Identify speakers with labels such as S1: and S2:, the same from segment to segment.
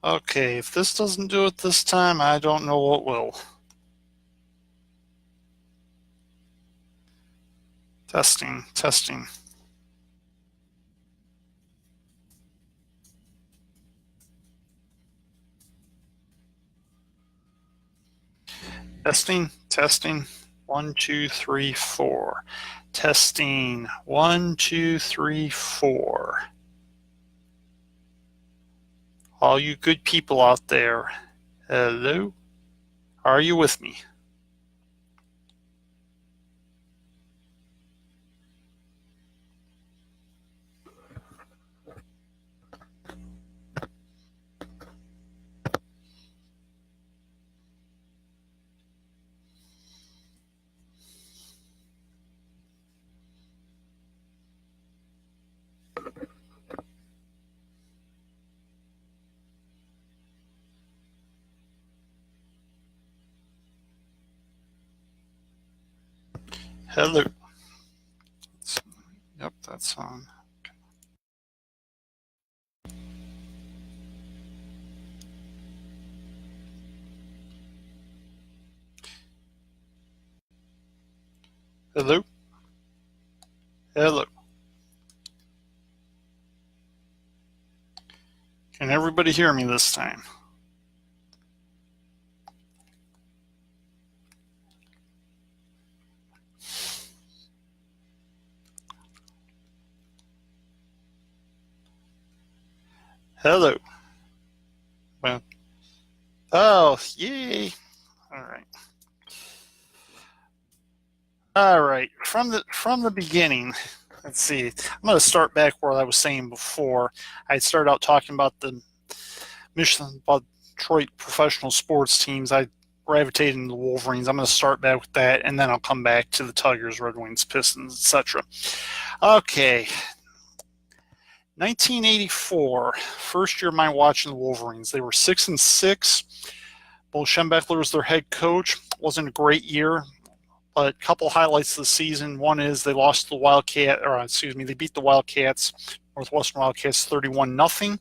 S1: Okay, if this doesn't do it this time, I don't know what will. Testing, testing. Testing, testing. 1, 2, 3, 4. Testing. 1, 2, 3, 4. All you good people out there, hello? Are you with me? Hello. Yep, that's on. Hello? Hello. Can everybody hear me this time? Hello. Well, oh, yay. All right. All right. From the beginning, let's see. I'm going to start back where I was saying before. I started out talking about the Detroit professional sports teams. I gravitated into the Wolverines. I'm going to start back with that, and then I'll come back to the Tigers, Red Wings, Pistons, etc. Okay. 1984, first year of my watching the Wolverines. They were 6-6. Bo Schembechler was their head coach. Wasn't a great year, but a couple highlights of the season. One is they lost the they beat the Wildcats, Northwestern Wildcats, 31-0.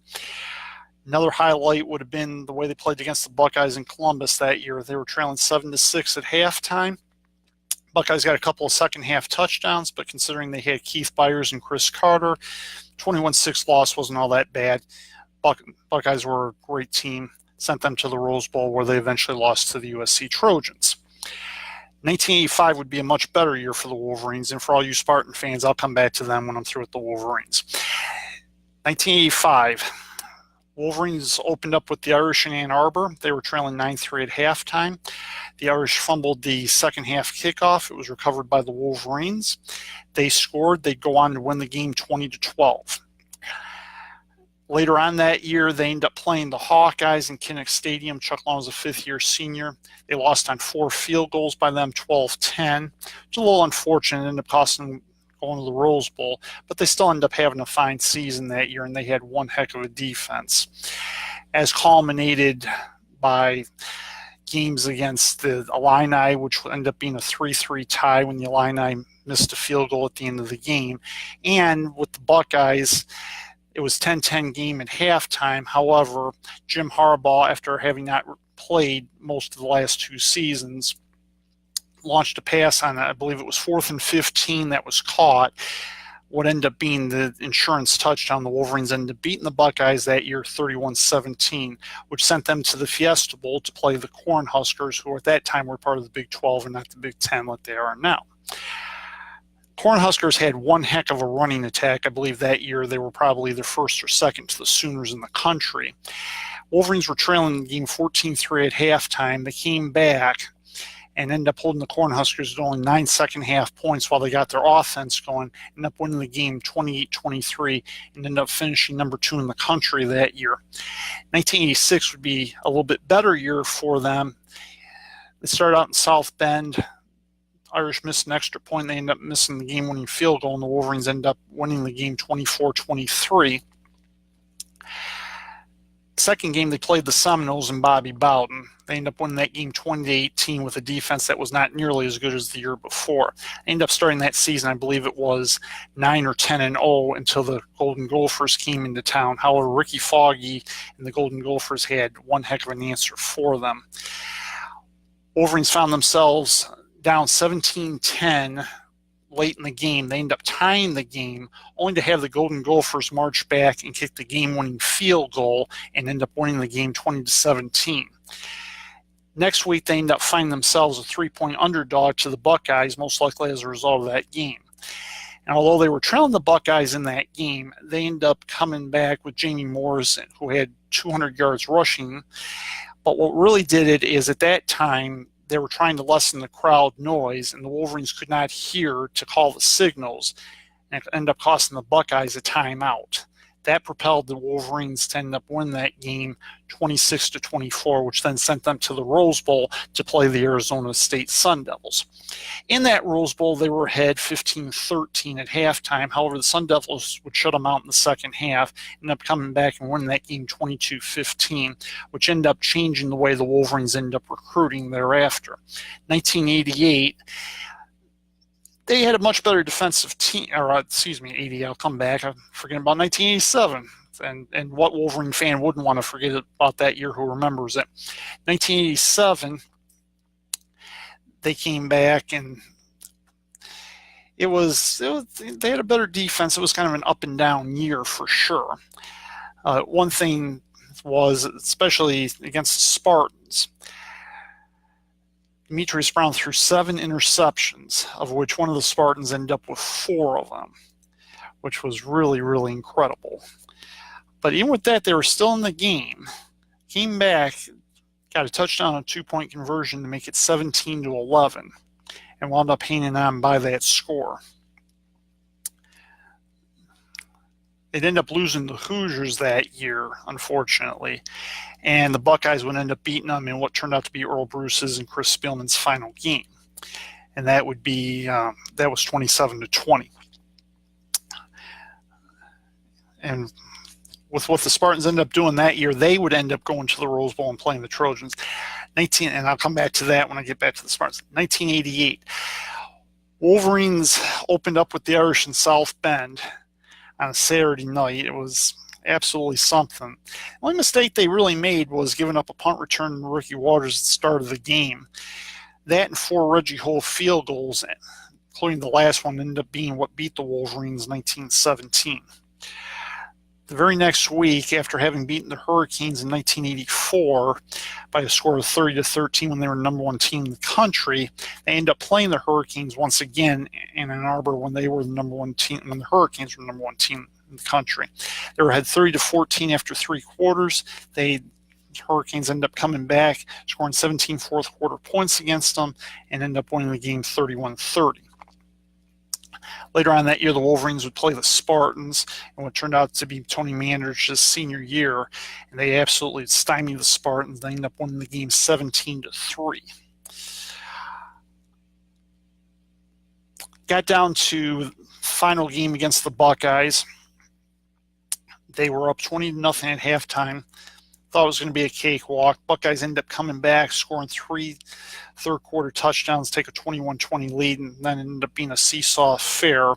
S1: Another highlight would have been the way they played against the Buckeyes in Columbus that year. They were trailing 7-6 at halftime. Buckeyes got a couple of second half touchdowns, but considering they had Keith Byers and Chris Carter, 21-6 loss wasn't all that bad. Buckeyes were a great team. Sent them to the Rose Bowl, where they eventually lost to the USC Trojans. 1985 would be a much better year for the Wolverines, and for all you Spartan fans, I'll come back to them when I'm through with the Wolverines. 1985, Wolverines opened up with the Irish in Ann Arbor. They were trailing 9-3 at halftime. The Irish fumbled the second half kickoff. It was recovered by the Wolverines. They scored. They'd go on to win the game 20-12. Later on that year, they ended up playing the Hawkeyes in Kinnick Stadium. Chuck Long was a fifth-year senior. They lost on 4 field goals by them, 12-10. It's a little unfortunate. It ended up costing them going to the Rose Bowl, but they still ended up having a fine season that year, and they had one heck of a defense. As culminated by games against the Illini, which ended up being a 3-3 tie when the Illini missed a field goal at the end of the game. And with the Buckeyes, it was 10-10 game at halftime. However, Jim Harbaugh, after having not played most of the last 2 seasons, launched a pass on, I believe it was 4th and 15 that was caught. What ended up being the insurance touchdown. The Wolverines ended up beating the Buckeyes that year 31-17, which sent them to the Fiesta Bowl to play the Cornhuskers, who at that time were part of the Big 12 and not the Big 10 like they are now. Cornhuskers had one heck of a running attack. I believe that year they were probably the first or second to the Sooners in the country. Wolverines were trailing the game 14-3 at halftime. They came back and ended up holding the Cornhuskers to only 9 second half points while they got their offense going, ended up winning the game 28-23, and ended up finishing number 2 in the country that year. 1986 would be a little bit better year for them. They started out in South Bend. Irish missed an extra point. They ended up missing the game-winning field goal, and the Wolverines ended up winning the game 24-23. second game, they played the Seminoles and Bobby Bowden. They ended up winning that game 20-18 with a defense that was not nearly as good as the year before. They ended up starting that season, I believe it was 9 or 10-0 until the Golden Gophers came into town. However, Ricky Foggy and the Golden Gophers had one heck of an answer for them. Wolverines found themselves down 17-10 late in the game. They end up tying the game, only to have the Golden Gophers march back and kick the game-winning field goal and end up winning the game 20-17. Next week, they end up finding themselves a 3-point underdog to the Buckeyes, most likely as a result of that game. And although they were trailing the Buckeyes in that game, they end up coming back with Jamie Morrison, who had 200 yards rushing. But what really did it is at that time, they were trying to lessen the crowd noise, and the Wolverines could not hear to call the signals, and it ended up costing the Buckeyes a timeout. That propelled the Wolverines to end up winning that game 26-24, which then sent them to the Rose Bowl to play the Arizona State Sun Devils. In that Rose Bowl, they were ahead 15-13 at halftime. However, the Sun Devils would shut them out in the second half, ended up coming back and winning that game 22-15, which ended up changing the way the Wolverines ended up recruiting thereafter. 1988, they had a much better defensive team, 80, I'll come back. I'm forgetting about 1987. And what Wolverine fan wouldn't want to forget about that year who remembers it. 1987, they came back and they had a better defense. It was kind of an up and down year for sure. One thing was, especially against the Spartans, Demetrius Brown threw 7 interceptions, of which one of the Spartans ended up with 4 of them, which was really, really incredible. But even with that, they were still in the game. Came back, got a touchdown on a 2-point conversion to make it 17-11, and wound up hanging on by that score. They'd end up losing the Hoosiers that year, unfortunately, and the Buckeyes would end up beating them in what turned out to be Earl Bruce's and Chris Spielman's final game, and that would be that was 27-20. And with what the Spartans ended up doing that year, they would end up going to the Rose Bowl and playing the Trojans. And I'll come back to that when I get back to the Spartans. 1988, Wolverines opened up with the Irish in South Bend on a Saturday night. It was absolutely something. The only mistake they really made was giving up a punt return to Ricky Waters at the start of the game. That and 4 Reggie Hull field goals, including the last one, ended up being what beat the Wolverines 1917. The very next week, after having beaten the Hurricanes in 1984 by a score of 30-13 when they were the number 1 team in the country, they ended up playing the Hurricanes once again in Ann Arbor when they were the number 1 team, when the Hurricanes were the number 1 team in the country. They were ahead 30-14 after 3 quarters. The Hurricanes ended up coming back, scoring 17 fourth quarter points against them, and ended up winning the game 31-30. Later on that year, the Wolverines would play the Spartans in what turned out to be Tony Mandrich's senior year, and they absolutely stymied the Spartans. They ended up winning the game 17-3. Got down to final game against the Buckeyes. They were up 20-0 at halftime. Thought it was going to be a cakewalk. Buckeyes ended up coming back, scoring 3 third-quarter touchdowns, take a 21-20 lead, and then ended up being a seesaw affair,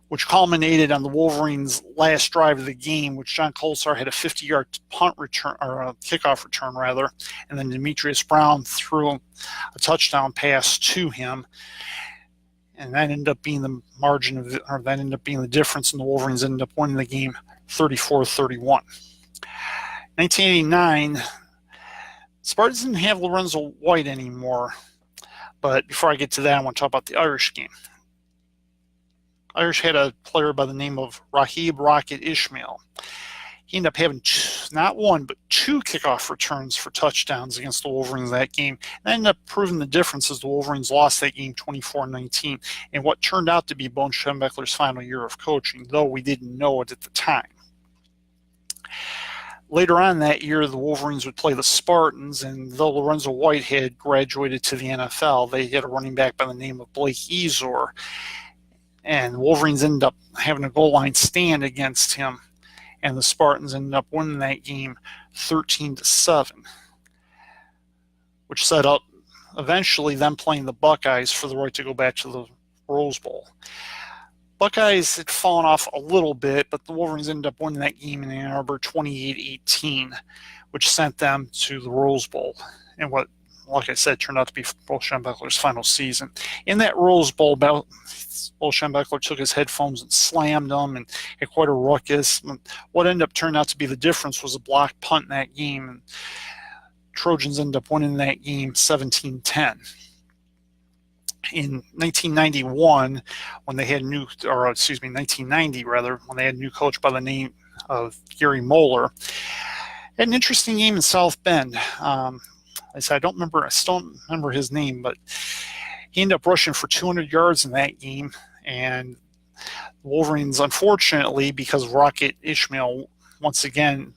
S1: which culminated on the Wolverines' last drive of the game, which John Colsar had a 50-yard punt return, or a kickoff return, rather, and then Demetrius Brown threw a touchdown pass to him, and that ended up being the margin of, or that ended up being the difference, and the Wolverines ended up winning the game 34-31. 1989, Spartans didn't have Lorenzo White anymore, but before I get to that, I want to talk about the Irish game. Irish had a player by the name of Rahib Rocket Ishmael. He ended up having not 1, but 2 kickoff returns for touchdowns against the Wolverines that game. And ended up proving the difference as the Wolverines lost that game 24-19 in what turned out to be Bones Schembechler's final year of coaching, though we didn't know it at the time. Later on that year, the Wolverines would play the Spartans, and though Lorenzo White had graduated to the NFL, they had a running back by the name of Blake Ezor, and the Wolverines ended up having a goal line stand against him, and the Spartans ended up winning that game 13-7, which set up eventually them playing the Buckeyes for the right to go back to the Rose Bowl. Buckeyes had fallen off a little bit, but the Wolverines ended up winning that game in Ann Arbor 28-18, which sent them to the Rose Bowl, and what, like I said, turned out to be Bo Schembechler's final season. In that Rose Bowl, Bo Schembechler took his headphones and slammed them and had quite a ruckus. What ended up turning out to be the difference was a blocked punt in that game, and Trojans ended up winning that game 17-10. In 1991, when they had 1990 rather, when they had a new coach by the name of Gary Moeller, had an interesting game in South Bend. I still don't remember his name, but he ended up rushing for 200 yards in that game, and the Wolverines, unfortunately, because of Rocket Ishmael, once again,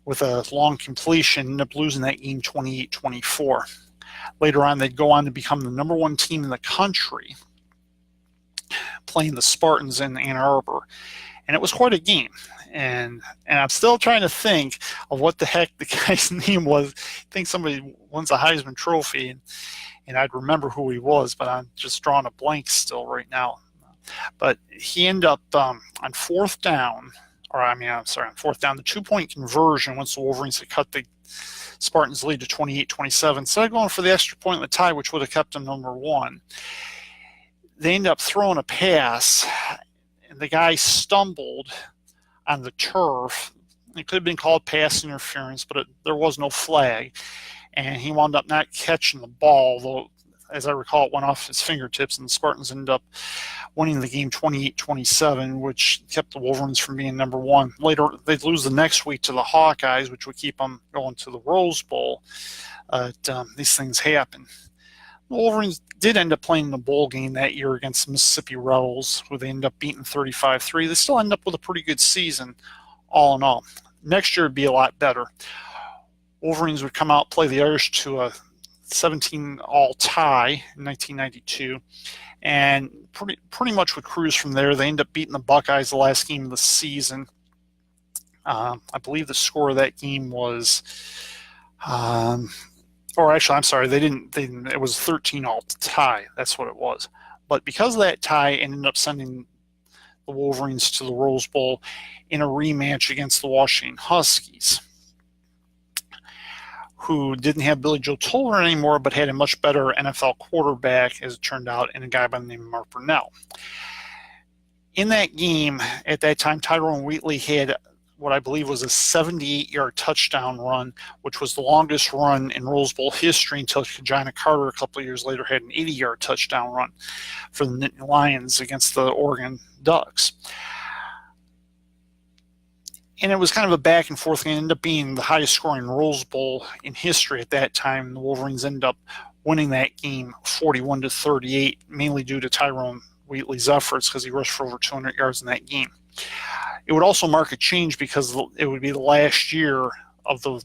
S1: with a long completion, ended up losing that game 28-24. Later on, they'd go on to become the number one team in the country, playing the Spartans in Ann Arbor. And it was quite a game. And I'm still trying to think of what the heck the guy's name was. I think somebody wins a Heisman Trophy, and I'd remember who he was, but I'm just drawing a blank still right now. But he ended up on fourth down, on fourth down, the 2-point conversion, once the Wolverines had cut the Spartans' lead to 28-27. Instead of going for the extra point in the tie, which would have kept them number one, they ended up throwing a pass, and the guy stumbled on the turf. It could have been called pass interference, but there was no flag, and he wound up not catching the ball, though, as I recall, it went off his fingertips, and the Spartans ended up winning the game 28-27, which kept the Wolverines from being number one. Later, they'd lose the next week to the Hawkeyes, which would keep them going to the Rose Bowl. These things happen. The Wolverines did end up playing the bowl game that year against the Mississippi Rebels, who they ended up beating 35-3. They still ended up with a pretty good season, all in all. Next year would be a lot better. Wolverines would come out, play the Irish to a 17-all tie in 1992, and pretty much would cruise from there. They end up beating the Buckeyes the last game of the season. I believe the score of that game was, they didn't. It was 13-all tie. That's what it was. But because of that tie, it ended up sending the Wolverines to the Rose Bowl in a rematch against the Washington Huskies, who didn't have Billy Joe Toller anymore, but had a much better NFL quarterback, as it turned out, and a guy by the name of Mark Brunell. In that game, at that time, Tyrone Wheatley had what I believe was a 78-yard touchdown run, which was the longest run in Rose Bowl history until Regina Carter a couple of years later had an 80-yard touchdown run for the Nittany Lions against the Oregon Ducks. And it was kind of a back and forth game. It ended up being the highest scoring Rose Bowl in history at that time. The Wolverines ended up winning that game 41-38, mainly due to Tyrone Wheatley's efforts, because he rushed for over 200 yards in that game. It would also mark a change because it would be the last year of the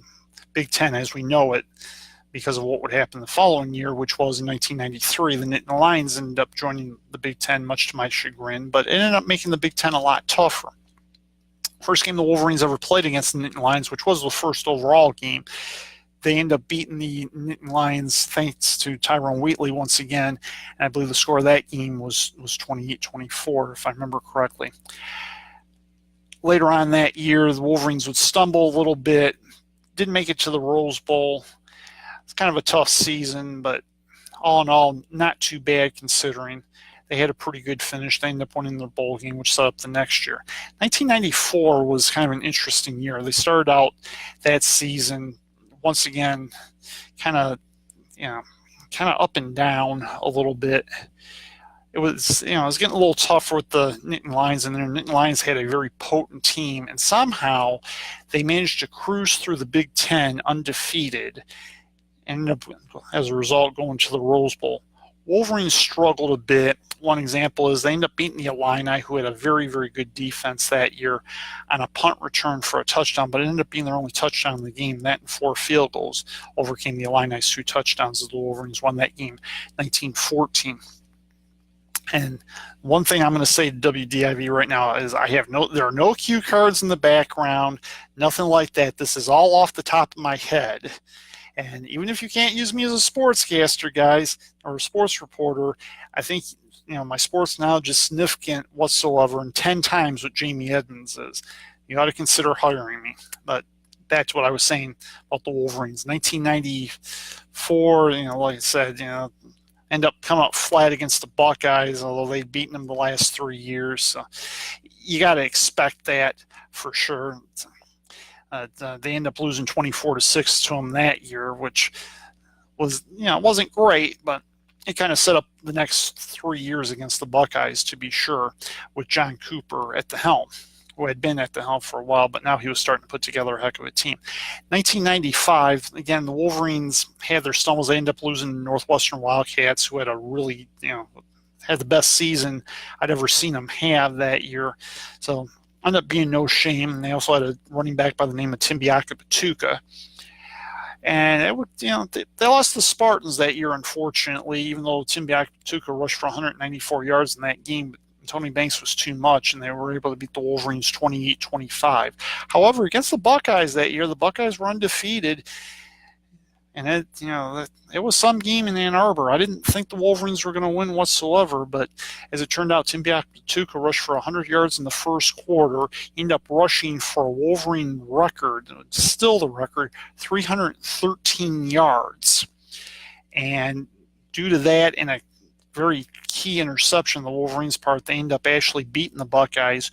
S1: Big Ten as we know it, because of what would happen the following year, which was in 1993. The Nittany Lions ended up joining the Big Ten, much to my chagrin, but it ended up making the Big Ten a lot tougher. First game the Wolverines ever played against the Nittany Lions, which was the first overall game, they end up beating the Nittany Lions thanks to Tyrone Wheatley once again, and I believe the score of that game was 28-24, if I remember correctly. Later on that year, the Wolverines would stumble a little bit, didn't make it to the Rose Bowl. It's kind of a tough season, but all in all, not too bad considering. They had a pretty good finish. They ended up winning their bowl game, which set up the next year. 1994 was kind of an interesting year. They started out that season, once again, kind of up and down a little bit. It was getting a little tougher with the Nittany Lions, and the Nittany Lions had a very potent team, and somehow they managed to cruise through the Big Ten undefeated, and ended up, as a result, going to the Rose Bowl. Wolverines struggled a bit. One example is they ended up beating the Illini, who had a very, very good defense that year, on a punt return for a touchdown, but it ended up being their only touchdown in the game. That and 4 field goals overcame the Illini's 2 touchdowns as the Wolverines won that game 19-14. And one thing I'm going to say to WDIV right now is there are no cue cards in the background, nothing like that. This is all off the top of my head. And even if you can't use me as a sportscaster, guys, or a sports reporter, I think my sports knowledge is significant whatsoever, and 10 times what Jamie Edmonds is. You ought to consider hiring me. But back to what I was saying about the Wolverines. 1994, like I said, end up coming up flat against the Buckeyes, although they've beaten them the last 3 years. So you got to expect that for sure. They end up losing 24-6 to them that year, which was, wasn't great, but it kind of set up the next 3 years against the Buckeyes, to be sure, with John Cooper at the helm, who had been at the helm for a while, but now he was starting to put together a heck of a team. 1995, again, the Wolverines had their stumbles. They ended up losing the Northwestern Wildcats, who had a really, had the best season I'd ever seen them have that year. So ended up being no shame. And they also had a running back by the name of Timbiaka Patuka. And they lost the Spartans that year, unfortunately, even though Timbiaka Patuka rushed for 194 yards in that game. Tony Banks was too much, and they were able to beat the Wolverines 28-25. However, against the Buckeyes that year, the Buckeyes were undefeated, and it was some game in Ann Arbor. I didn't think the Wolverines were going to win whatsoever, but as it turned out, Timbiaka Patuka rushed for 100 yards in the first quarter. He ended up rushing for a Wolverine record, still the record, 313 yards. And due to that and a very key interception on the Wolverines' part, they end up actually beating the Buckeyes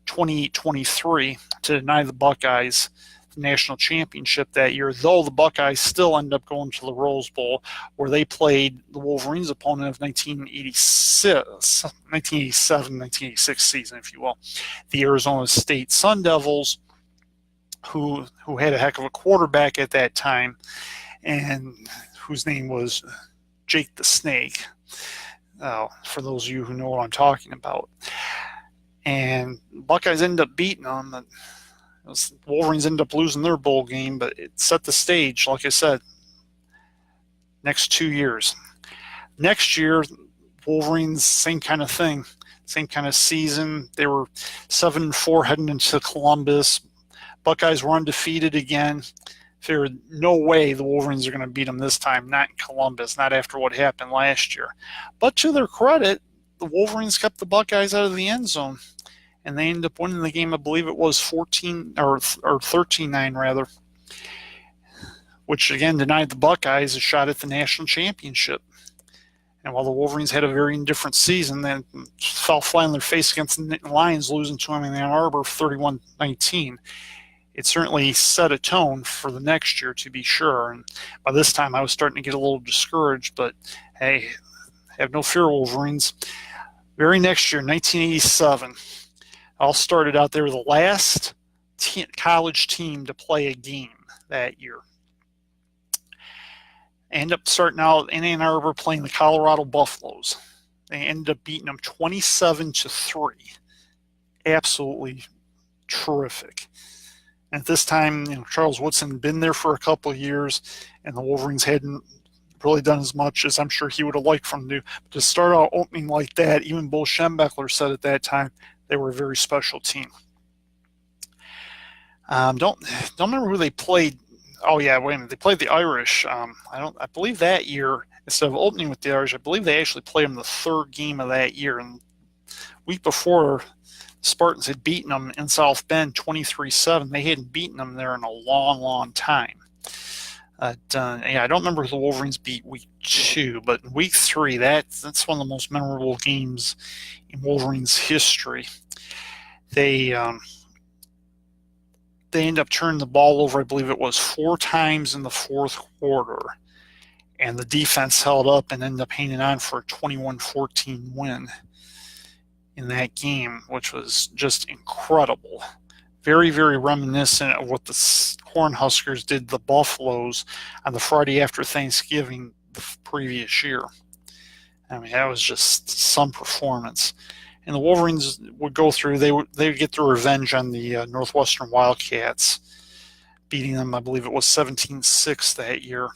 S1: 28-23 to deny the Buckeyes the national championship that year, though the Buckeyes still end up going to the Rose Bowl, where they played the Wolverines' opponent of 1987-1986 season, if you will, the Arizona State Sun Devils, who had a heck of a quarterback at that time, and whose name was Jake the Snake. For those of you who know what I'm talking about. And Buckeyes ended up beating them. Wolverines ended up losing their bowl game, but it set the stage, like I said, next 2 years. Next year, Wolverines, same kind of thing, same kind of season. They were 7-4 heading into Columbus. Buckeyes were undefeated again. Figured no way the Wolverines are going to beat them this time, not in Columbus, not after what happened last year. But to their credit, the Wolverines kept the Buckeyes out of the end zone, and they ended up winning the game. I believe it was 13-9 rather, which again denied the Buckeyes a shot at the national championship. And while the Wolverines had a very indifferent season, they fell flat on their face against the Lions, losing to them in Ann Arbor 31-19. It certainly set a tone for the next year, to be sure. And by this time, I was starting to get a little discouraged. But hey, have no fear, Wolverines. Very next year, 1987, all started out. They were the last college team to play a game that year. Ended up starting out in Ann Arbor playing the Colorado Buffaloes. They ended up beating them 27-3. Absolutely terrific. At this time, Charles Woodson had been there for a couple of years, and the Wolverines hadn't really done as much as I'm sure he would have liked for them to do. But to start out opening like that, even Bo Schembechler said at that time they were a very special team. Don't remember who they played. Oh yeah, wait a minute. They played the Irish. I believe that year, instead of opening with the Irish, I believe they actually played them the third game of that year. And the week before, Spartans had beaten them in South Bend 23-7. They hadn't beaten them there in a long, long time. I don't remember who the Wolverines beat week 2, but in week 3, that's one of the most memorable games in Wolverines history. They end up turning the ball over, I believe it was 4 times in the fourth quarter, and the defense held up and ended up hanging on for a 21-14 win in that game, which was just incredible. Very, very reminiscent of what the Cornhuskers did to the Buffaloes on the Friday after Thanksgiving the previous year. I mean, that was just some performance. And the Wolverines would go through, they would get their revenge on the Northwestern Wildcats, beating them, I believe it was 17-6 that year.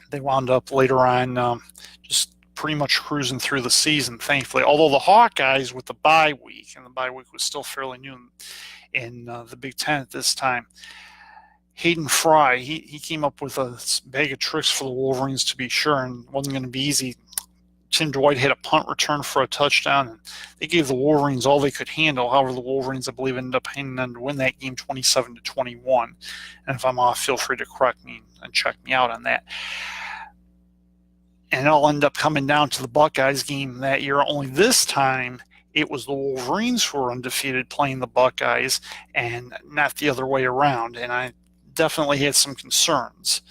S1: They wound up later on just pretty much cruising through the season, thankfully. Although the Hawkeyes with the bye week, and the bye week was still fairly new in the Big Ten at this time, Hayden Fry, he came up with a bag of tricks for the Wolverines, to be sure, and it wasn't going to be easy. Tim Dwight had a punt return for a touchdown, and they gave the Wolverines all they could handle. However, the Wolverines, I believe, ended up hanging on to win that game 27-21. And if I'm off, feel free to correct me and check me out on that. And it'll end up coming down to the Buckeyes game that year, only this time it was the Wolverines who were undefeated playing the Buckeyes and not the other way around. And I definitely had some concerns,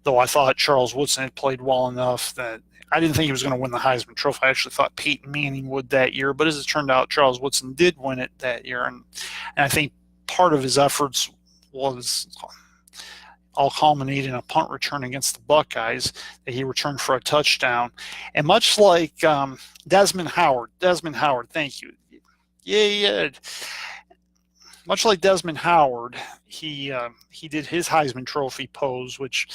S1: though I thought Charles Woodson had played well enough that I didn't think he was going to win the Heisman Trophy. I actually thought Peyton Manning would that year, but as it turned out, Charles Woodson did win it that year. And I think part of his efforts was all culminated in a punt return against the Buckeyes that he returned for a touchdown. And much like Desmond Howard, thank you. Yeah. Much like Desmond Howard, he did his Heisman Trophy pose, which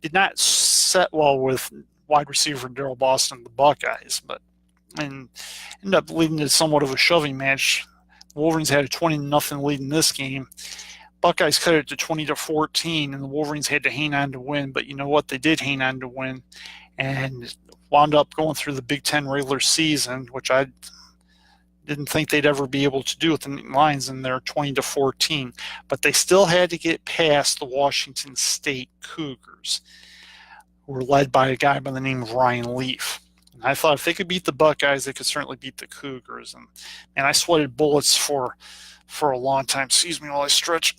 S1: did not set well with wide receiver Darrell Boston, the Buckeyes, but and ended up leading to somewhat of a shoving match. The Wolverines had a 20-0 lead in this game. Buckeyes cut it to 20-14, and the Wolverines had to hang on to win. But you know what? They did hang on to win, and wound up going through the Big Ten regular season, which I didn't think they'd ever be able to do with the Lions in their 20-14. But they still had to get past the Washington State Cougars, who were led by a guy by the name of Ryan Leaf. And I thought if they could beat the Buckeyes, they could certainly beat the Cougars. And I sweated bullets for a long time. Excuse me while I stretch.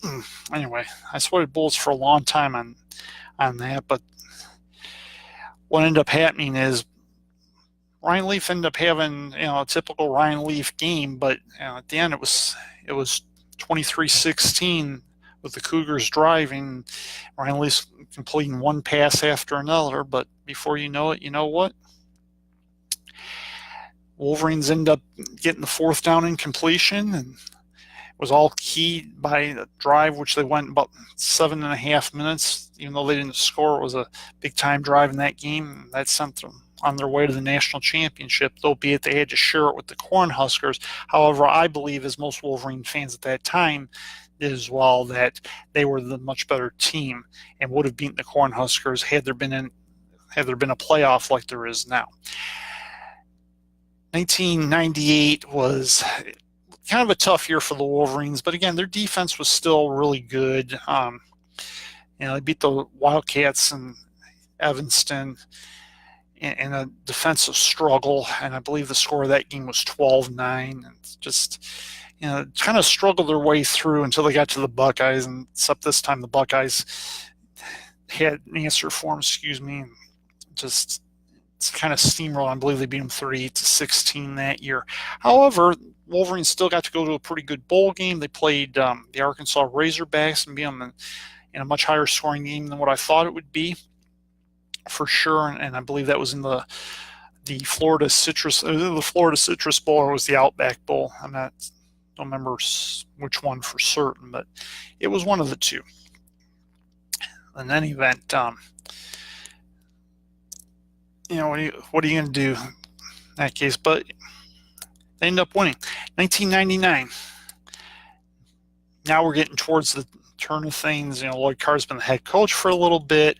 S1: Anyway, I sweated bullets for a long time on that. But what ended up happening is Ryan Leaf ended up having a typical Ryan Leaf game, but at the end it was 23-16 with the Cougars driving. Ryan Leaf completing one pass after another, but before you know it, you know what? Wolverines end up getting the fourth down incompletion, and it was all keyed by a drive which they went about 7.5 minutes. Even though they didn't score, it was a big time drive in that game. That sent them on their way to the national championship, albeit they had to share it with the Cornhuskers. However, I believe, as most Wolverine fans at that time did as well, that they were the much better team and would have beaten the Cornhuskers had there been a playoff like there is now. 1998 was kind of a tough year for the Wolverines, but again, their defense was still really good. They beat the Wildcats in Evanston in a defensive struggle, and I believe the score of that game was 12-9, and just kind of struggled their way through until they got to the Buckeyes, and except this time the Buckeyes had an answer for them, just kind of steamrolled. I believe they beat them 38-16 that year. However, Wolverines still got to go to a pretty good bowl game. They played the Arkansas Razorbacks and beat them in a much higher scoring game than what I thought it would be, for sure. And I believe that was in the Florida Citrus Bowl, or was the Outback Bowl. Don't remember which one for certain, but it was one of the two. In any event, what are you going to do in that case? But they end up winning. 1999. Now we're getting towards the turn of things. Lloyd Carr's been the head coach for a little bit.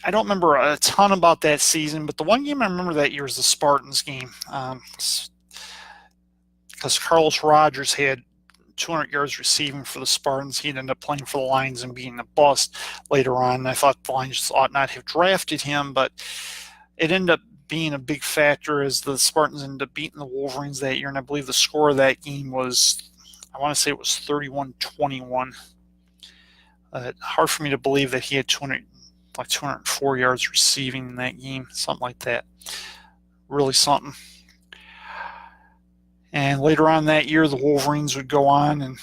S1: I don't remember a ton about that season, but the one game I remember that year is the Spartans game, because Carlos Rogers had 200 yards receiving for the Spartans. He'd end up playing for the Lions and being a bust later on. I thought the Lions ought not have drafted him, but it ended up being a big factor as the Spartans ended up beating the Wolverines that year, and I believe the score of that game was, I want to say it was 31-21. Hard for me to believe that he had 204 yards receiving in that game, something like that. Really something. And later on that year, the Wolverines would go on and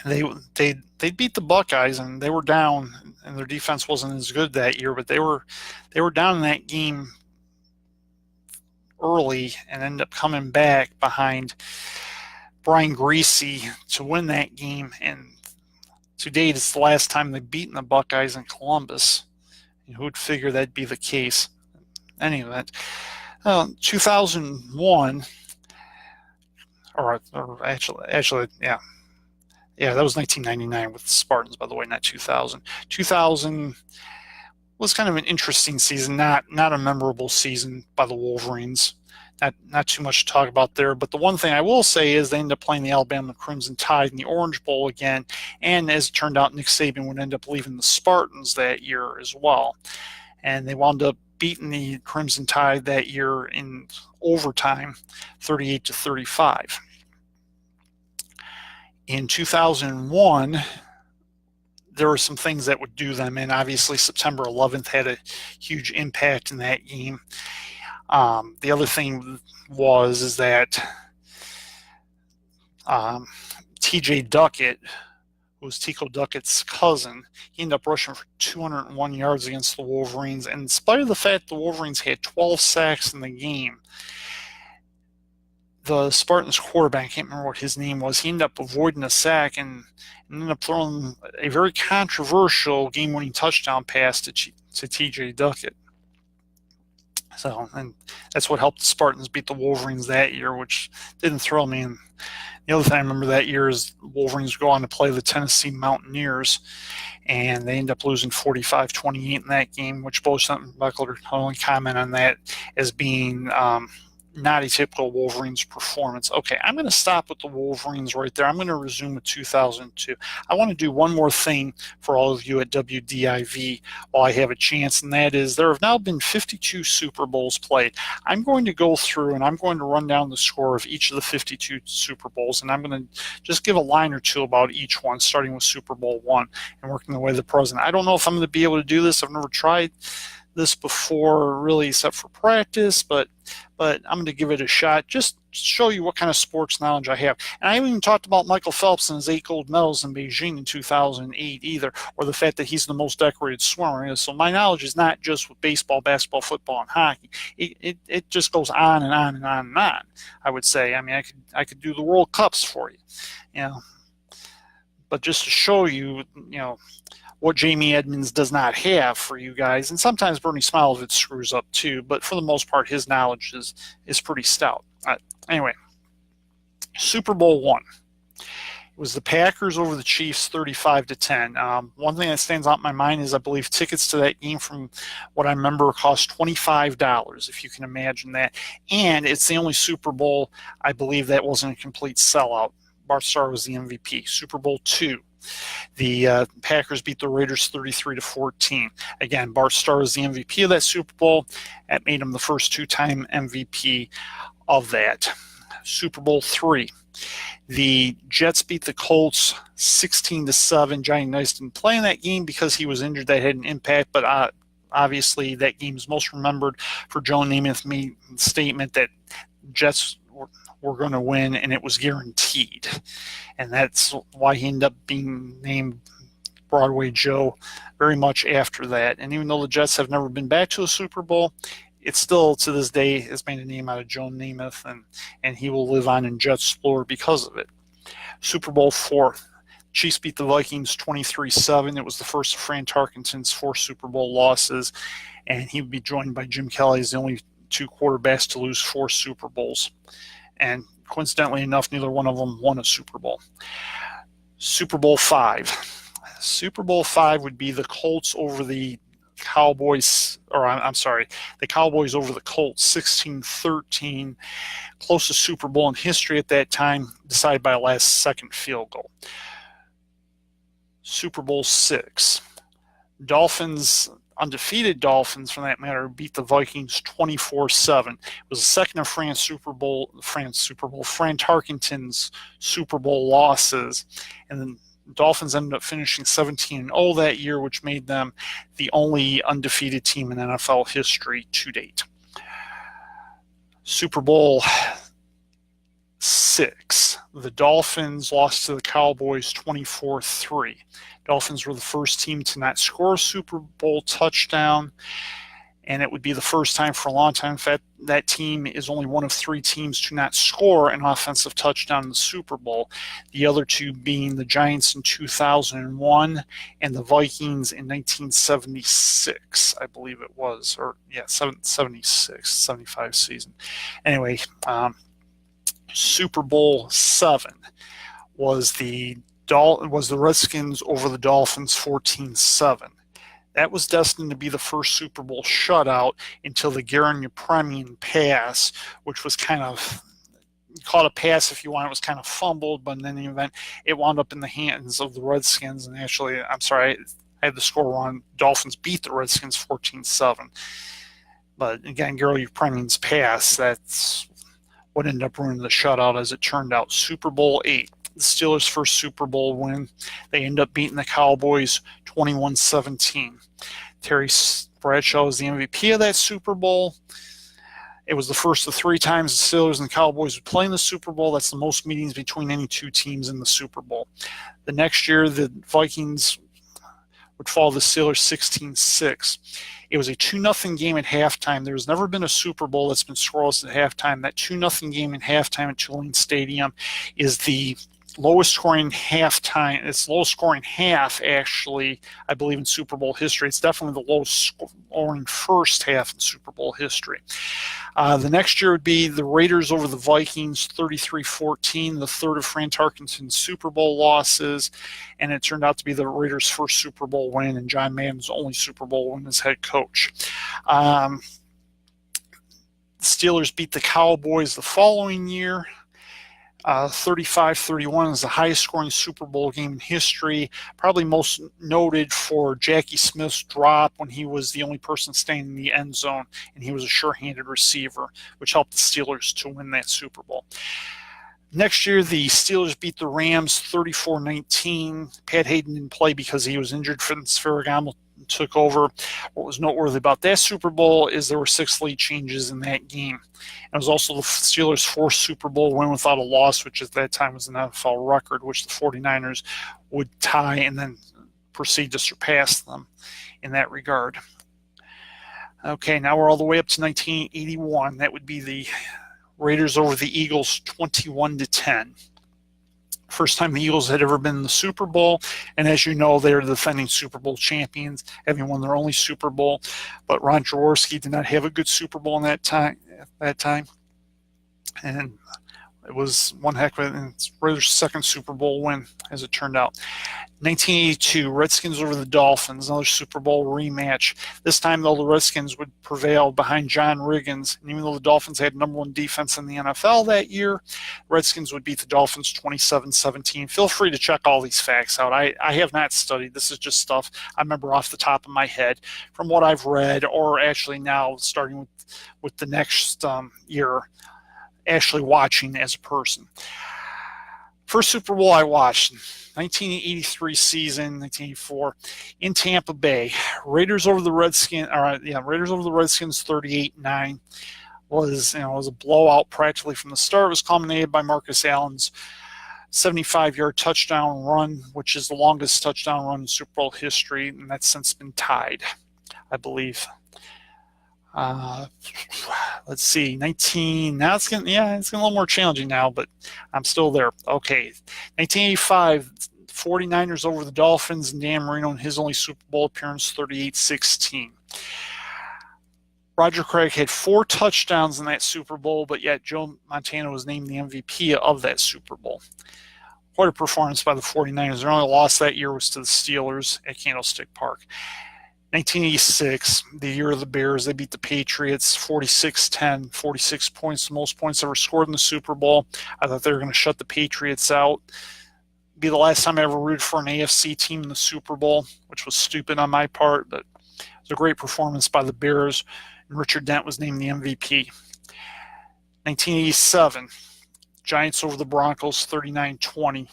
S1: they'd beat the Buckeyes, and they were down, and their defense wasn't as good that year, but they were down in that game early and ended up coming back behind Brian Greasy to win that game. And to date, it's the last time they've beaten the Buckeyes in Columbus. Who would figure that'd be the case? any event, 2001, or actually, yeah, that was 1999 with the Spartans, by the way, not 2000. 2000 was kind of an interesting season, not a memorable season by the Wolverines. Not too much to talk about there, but the one thing I will say is they ended up playing the Alabama Crimson Tide in the Orange Bowl again, and as it turned out, Nick Saban would end up leaving the Spartans that year as well, and they wound up beating the Crimson Tide that year in overtime, 38-35. In 2001, there were some things that would do them, and obviously September 11th had a huge impact in that game. The other thing is that T.J. Duckett, who was Tico Duckett's cousin, he ended up rushing for 201 yards against the Wolverines, and in spite of the fact the Wolverines had 12 sacks in the game, the Spartans quarterback, I can't remember what his name was, he ended up avoiding a sack and ended up throwing a very controversial game-winning touchdown pass to T.J. Duckett. So, and that's what helped the Spartans beat the Wolverines that year, which didn't thrill me. And the other thing I remember that year is the Wolverines go on to play the Tennessee Mountaineers, and they end up losing 45-28 in that game, which Bo Schembechler only comment on that as being not a typical Wolverines performance. Okay, I'm going to stop with the Wolverines right there. I'm going to resume with 2002. I want to do one more thing for all of you at WDIV while I have a chance, and that is there have now been 52 Super Bowls played. I'm going to go through and I'm going to run down the score of each of the 52 Super Bowls, and I'm going to just give a line or two about each one, starting with Super Bowl I and working the way to the present. I don't know if I'm going to be able to do this. I've never tried this before, really, except for practice, but I'm going to give it a shot just to show you what kind of sports knowledge I have. And I haven't even talked about Michael Phelps and his 8 gold medals in Beijing in 2008 either, or the fact that he's the most decorated swimmer. So my knowledge is not just with baseball, basketball, football, and hockey. It just goes on and on and on and on, I would say. I mean, I could do the World Cups for you, but just to show you, what Jamie Edmonds does not have for you guys. And sometimes Bernie Smilovitz screws up too, but for the most part, his knowledge is pretty stout. Anyway, Super Bowl I. It was the Packers over the Chiefs 35-10. One thing that stands out in my mind is I believe tickets to that game, from what I remember, cost $25, if you can imagine that. And it's the only Super Bowl, I believe, that wasn't a complete sellout. Bart Starr was the MVP. Super Bowl II. The Packers beat the Raiders 33-14. Again, Bart Starr is the MVP of that Super Bowl. That made him the first two-time MVP of that. Super Bowl III. The Jets beat the Colts 16-7. Johnny Unitas didn't play in that game because he was injured. That had an impact, but obviously that game is most remembered for Joe Namath made the statement that Jets were going to win, and it was guaranteed. And that's why he ended up being named Broadway Joe very much after that. And even though the Jets have never been back to a Super Bowl, it still, to this day, has made a name out of Joe Namath, and he will live on in Jets lore because of it. Super Bowl IV. Chiefs beat the Vikings 23-7. It was the first of Fran Tarkenton's 4 Super Bowl losses, and he would be joined by Jim Kelly as the only 2 quarterbacks to lose 4 Super Bowls. And coincidentally enough, neither one of them won a Super Bowl. Super Bowl V. Super Bowl V would be the Colts over the Cowboys, the Cowboys over the Colts 16-13. Closest Super Bowl in history at that time, decided by a last-second field goal. Super Bowl VI. Undefeated Dolphins, for that matter, beat the Vikings 24-7. It was the second of Fran Tarkenton's Super Bowl losses, and then the Dolphins ended up finishing 17-0 that year, which made them the only undefeated team in NFL history to date. Super Bowl VI. The Dolphins lost to the Cowboys 24-3. Dolphins were the first team to not score a Super Bowl touchdown, and it would be the first time for a long time. In fact, that team is only one of 3 teams to not score an offensive touchdown in the Super Bowl. The other 2 being the Giants in 2001 and the Vikings in 1976, I believe it was, or 76, 75 season. Anyway, Super Bowl 7 was the Redskins over the Dolphins 14-7. That was destined to be the first Super Bowl shutout until the Garen Yepremian pass, which was kind of, call it a pass if you want, it was kind of fumbled, but in any event, it wound up in the hands of the Redskins. And actually, I'm sorry, I had the score wrong. Dolphins beat the Redskins 14-7. But again, Garen Yepremian's pass, that's what ended up ruining the shutout as it turned out. Super Bowl 8. The Steelers' first Super Bowl win. They end up beating the Cowboys 21-17. Terry Bradshaw was the MVP of that Super Bowl. It was the first of 3 times the Steelers and the Cowboys would play in the Super Bowl. That's the most meetings between any 2 teams in the Super Bowl. The next year, the Vikings would fall the Steelers 16-6. It was a 2-0 game at halftime. There's never been a Super Bowl that's been scoreless at halftime. That 2-0 game at halftime at Tulane Stadium is the lowest scoring halftime. It's the lowest scoring half, actually, I believe, in Super Bowl history. It's definitely the lowest scoring first half in Super Bowl history. The next year would be the Raiders over the Vikings 33-14, the third of Fran Tarkenton's Super Bowl losses, and it turned out to be the Raiders' first Super Bowl win and John Madden's only Super Bowl win as head coach. The Steelers beat the Cowboys the following year. 35-31 is the highest scoring Super Bowl game in history, probably most noted for Jackie Smith's drop when he was the only person staying in the end zone, and he was a sure-handed receiver, which helped the Steelers to win that Super Bowl. Next year, the Steelers beat the Rams 34-19. Pat Hayden didn't play because he was injured. Vince Ferragamo took over. What was noteworthy about that Super Bowl is there were 6 lead changes in that game. It was also the Steelers' 4th Super Bowl win without a loss, which at that time was an NFL record, which the 49ers would tie and then proceed to surpass them in that regard. Okay, now we're all the way up to 1981. That would be the Raiders over the Eagles 21-10. First time the Eagles had ever been in the Super Bowl, and as you know, they're the defending Super Bowl champions, having won their only Super Bowl. But Ron Jaworski did not have a good Super Bowl in that time, and it was one heck of a Raiders' 2nd Super Bowl win, as it turned out. 1982, Redskins over the Dolphins, another Super Bowl rematch. This time, though, the Redskins would prevail behind John Riggins. And even though the Dolphins had number 1 defense in the NFL that year, Redskins would beat the Dolphins 27-17. Feel free to check all these facts out. I have not studied. This is just stuff I remember off the top of my head from what I've read, or actually now starting with the next year, actually watching as a person. First Super Bowl I watched, 1983 season, 1984, in Tampa Bay. Raiders over the Redskins. Raiders over the Redskins, 38-9. Was a blowout practically from the start. It was culminated by Marcus Allen's 75-yard touchdown run, which is the longest touchdown run in Super Bowl history, and that's since been tied, I believe. Let's see, 19. Now it's getting a little more challenging now, but I'm still there. Okay, 1985, 49ers over the Dolphins, and Dan Marino in his only Super Bowl appearance, 38-16. Roger Craig had 4 touchdowns in that Super Bowl, but yet Joe Montana was named the MVP of that Super Bowl. Quite a performance by the 49ers. Their only loss that year was to the Steelers at Candlestick Park. 1986, the year of the Bears, they beat the Patriots 46-10, 46 points, the most points ever scored in the Super Bowl. I thought they were going to shut the Patriots out. Be the last time I ever rooted for an AFC team in the Super Bowl, which was stupid on my part, but it was a great performance by the Bears, and Richard Dent was named the MVP. 1987, Giants over the Broncos 39-20.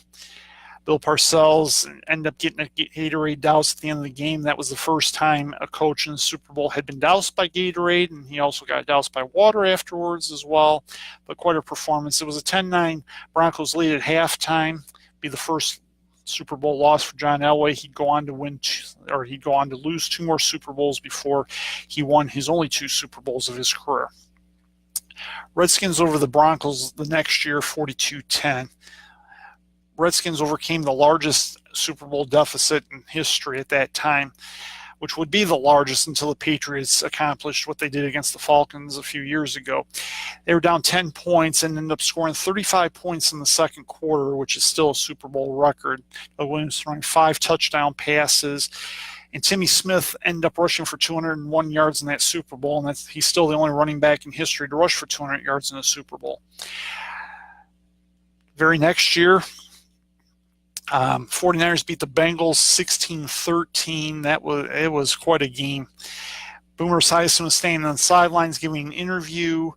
S1: Bill Parcells ended up getting a Gatorade doused at the end of the game. That was the first time a coach in the Super Bowl had been doused by Gatorade, and he also got doused by water afterwards as well. But quite a performance. It was a 10-9 Broncos lead at halftime. Be the first Super Bowl loss for John Elway. He'd go on to he'd go on to lose 2 more Super Bowls before he won his only 2 Super Bowls of his career. Redskins over the Broncos the next year, 42-10. Redskins overcame the largest Super Bowl deficit in history at that time, which would be the largest until the Patriots accomplished what they did against the Falcons a few years ago. They were down 10 points and ended up scoring 35 points in the second quarter, which is still a Super Bowl record. Williams throwing 5 touchdown passes, and Timmy Smith ended up rushing for 201 yards in that Super Bowl, and he's still the only running back in history to rush for 200 yards in a Super Bowl. Very next year, 49ers beat the Bengals 16-13. It was quite a game. Boomer Esiason was standing on the sidelines giving an interview,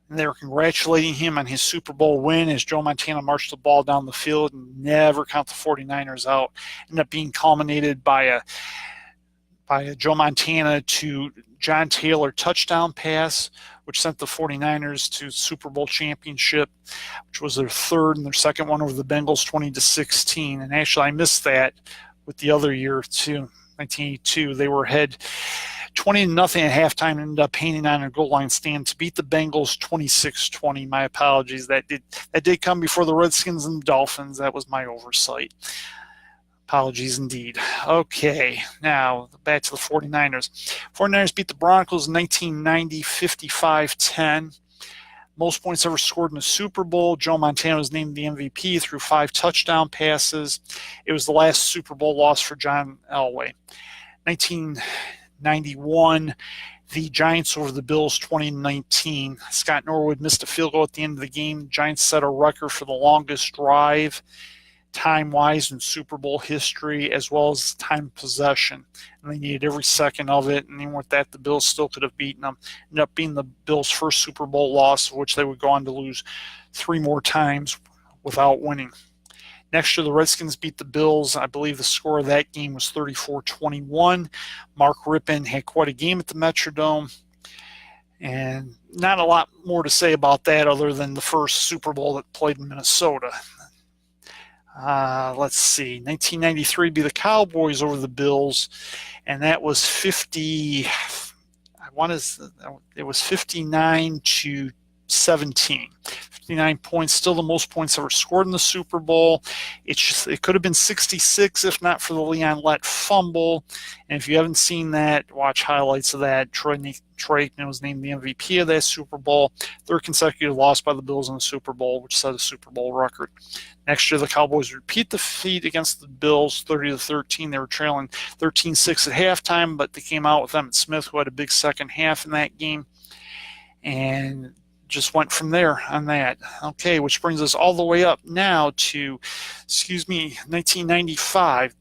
S1: and they were congratulating him on his Super Bowl win as Joe Montana marched the ball down the field and never count the 49ers out. Ended up being culminated by a Joe Montana to John Taylor touchdown pass, which sent the 49ers to Super Bowl championship, which was their third and their second one over the Bengals, 20-16. And actually, I missed that with the other year too, 1982. They were ahead 20-0 at halftime and ended up hanging on a goal line stand to beat the Bengals 26-20. My apologies. That did come before the Redskins and the Dolphins. That was my oversight. Apologies indeed. Okay, now back to the 49ers. 49ers beat the Broncos in 1990, 55-10. Most points ever scored in a Super Bowl. Joe Montana was named the MVP through 5 touchdown passes. It was the last Super Bowl loss for John Elway. 1991, the Giants over the Bills 2019. Scott Norwood missed a field goal at the end of the game. Giants set a record for the longest drive time-wise in Super Bowl history, as well as time possession. And they needed every second of it, and even with that, the Bills still could have beaten them. Ended up being the Bills' first Super Bowl loss, which they would go on to lose 3 more times without winning. Next year, the Redskins beat the Bills. I believe the score of that game was 34-21. Mark Rippon had quite a game at the Metrodome, and not a lot more to say about that other than the first Super Bowl that played in Minnesota. Let's see, 1993 be the Cowboys over the Bills, and that was 59-17. 59 points, still the most points ever scored in the Super Bowl. It could have been 66 if not for the Leon Lett fumble. And if you haven't seen that, watch highlights of that. Troy Aikman was named the MVP of that Super Bowl. 3rd consecutive loss by the Bills in the Super Bowl, which set a Super Bowl record. Next year, the Cowboys repeat the defeat against the Bills, 30-13. They were trailing 13-6 at halftime, but they came out with Emmitt Smith, who had a big second half in that game, and just went from there on that. Okay, which brings us all the way up now to, 1995,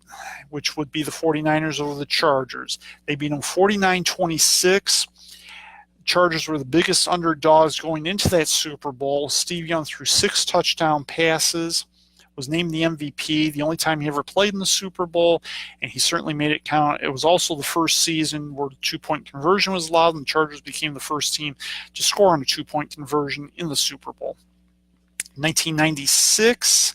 S1: which would be the 49ers over the Chargers. They beat them 49-26. Chargers were the biggest underdogs going into that Super Bowl. Steve Young threw 6 touchdown passes, was named the MVP, the only time he ever played in the Super Bowl, and he certainly made it count. It was also the first season where the 2-point conversion was allowed, and the Chargers became the first team to score on a 2-point conversion in the Super Bowl. 1996,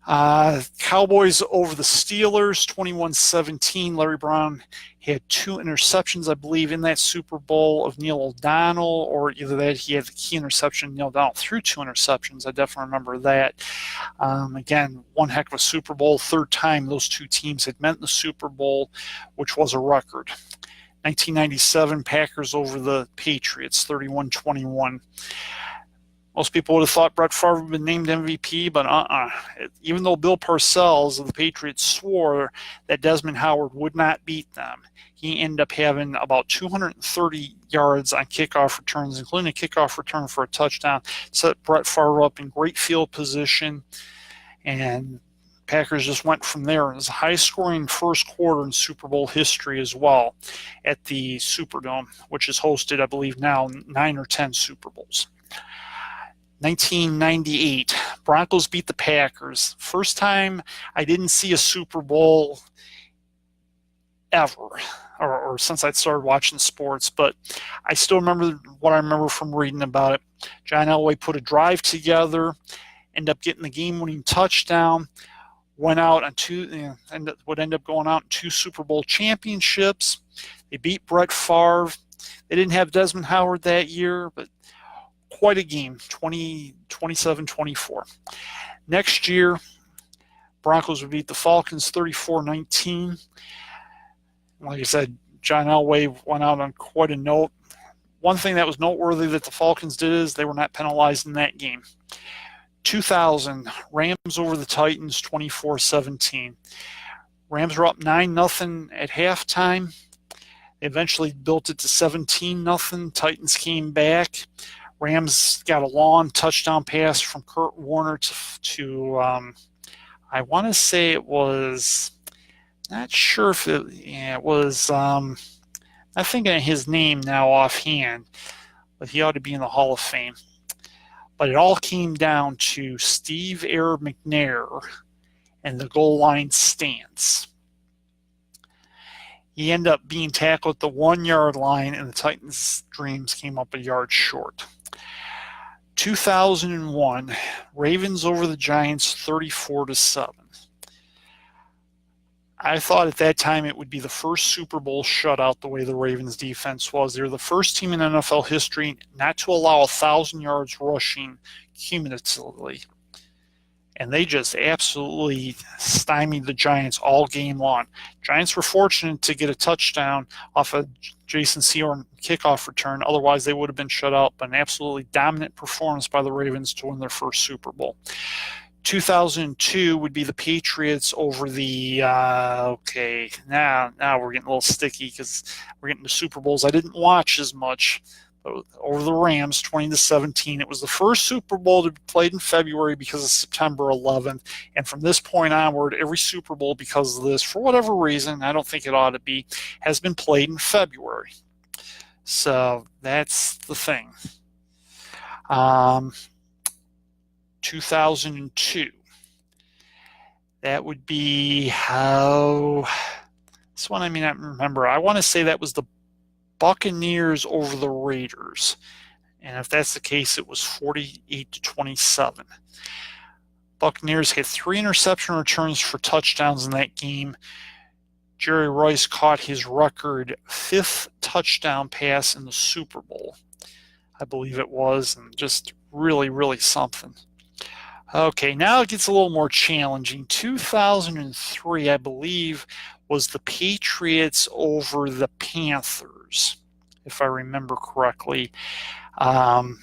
S1: Cowboys over the Steelers, 21-17. Larry Brown had 2 interceptions, I believe, in that Super Bowl of Neil O'Donnell, or either that he had the key interception. Neil O'Donnell threw 2 interceptions. I definitely remember that. Again, one heck of a Super Bowl. 3rd time those 2 teams had met in the Super Bowl, which was a record. 1997, Packers over the Patriots, 31-21. Most people would have thought Brett Favre would have been named MVP, but even though Bill Parcells of the Patriots swore that Desmond Howard would not beat them, he ended up having about 230 yards on kickoff returns, including a kickoff return for a touchdown, set Brett Favre up in great field position, and Packers just went from there. It was a high-scoring first quarter in Super Bowl history as well at the Superdome, which is hosted, I believe, now 9 or 10 Super Bowls. 1998, Broncos beat the Packers. First time I didn't see a Super Bowl ever, or since I'd started watching sports, but I still remember what I remember from reading about it. John Elway put a drive together, ended up getting the game-winning touchdown, went out on would end up going out in 2 Super Bowl championships. They beat Brett Favre. They didn't have Desmond Howard that year, but quite a game, 27-24. Next year, Broncos would beat the Falcons 34-19. Like I said, John Elway went out on quite a note. One thing that was noteworthy that the Falcons did is they were not penalized in that game. 2000, Rams over the Titans 24-17. Rams were up 9-0 at halftime. They eventually built it to 17-0. Titans came back. Rams got a long touchdown pass from Kurt Warner to I want to say it was, not sure if it was, I'm thinking of his name now offhand, but he ought to be in the Hall of Fame. But it all came down to Steve Air McNair and the goal line stance. He ended up being tackled at the 1-yard line, and the Titans' dreams came up a yard short. 2001, Ravens over the Giants 34-7. I thought at that time it would be the first Super Bowl shutout the way the Ravens defense was. They were the first team in NFL history not to allow 1,000 yards rushing cumulatively. And they just absolutely stymied the Giants all game long. Giants were fortunate to get a touchdown off a Jason Seward kickoff return. Otherwise, they would have been shut out. But an absolutely dominant performance by the Ravens to win their first Super Bowl. 2002 would be the Patriots over the, now we're getting a little sticky because we're getting to Super Bowls I didn't watch as much. Over the Rams 20-17. It was the first Super Bowl to be played in February because of September 11th. And from this point onward, every Super Bowl, because of this, for whatever reason, I don't think it ought to be, has been played in February. So that's the thing. 2002. That would be this one I may not remember. I want to say that was the Buccaneers over the Raiders. And if that's the case, it was 48-27. Buccaneers had 3 interception returns for touchdowns in that game. Jerry Rice caught his record 5th touchdown pass in the Super Bowl, I believe it was, and just really, really something. Okay, now it gets a little more challenging. 2003, I believe, was the Patriots over the Panthers, if I remember correctly. And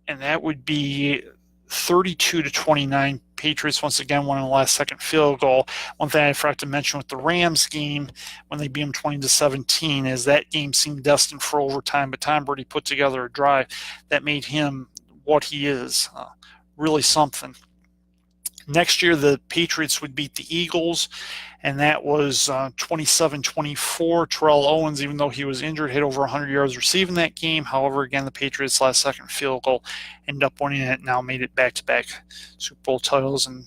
S1: that would be 32-29. Patriots once again won in the last second field goal. One thing I forgot to mention with the Rams game when they beat them 20-17 is that game seemed destined for overtime, but Tom Brady put together a drive that made him what he is. Really something. Next year, the Patriots would beat the Eagles, and that was 27-24. Terrell Owens, even though he was injured, hit over 100 yards receiving that game. However, again, the Patriots' last second field goal ended up winning it, now made it back-to-back Super Bowl titles and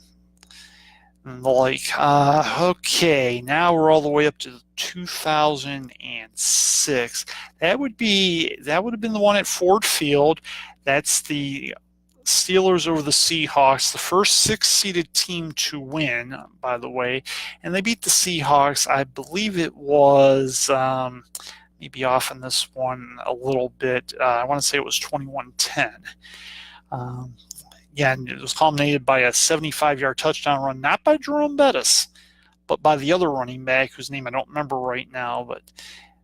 S1: the like. Okay, now we're all the way up to 2006. That would have been the one at Ford Field. That's the Steelers over the Seahawks, the first 6-seeded team to win, by the way, and they beat the Seahawks. I believe it was maybe off in this one a little bit. I want to say it was 21-10. Again, it was culminated by a 75-yard touchdown run, not by Jerome Bettis, but by the other running back, whose name I don't remember right now, but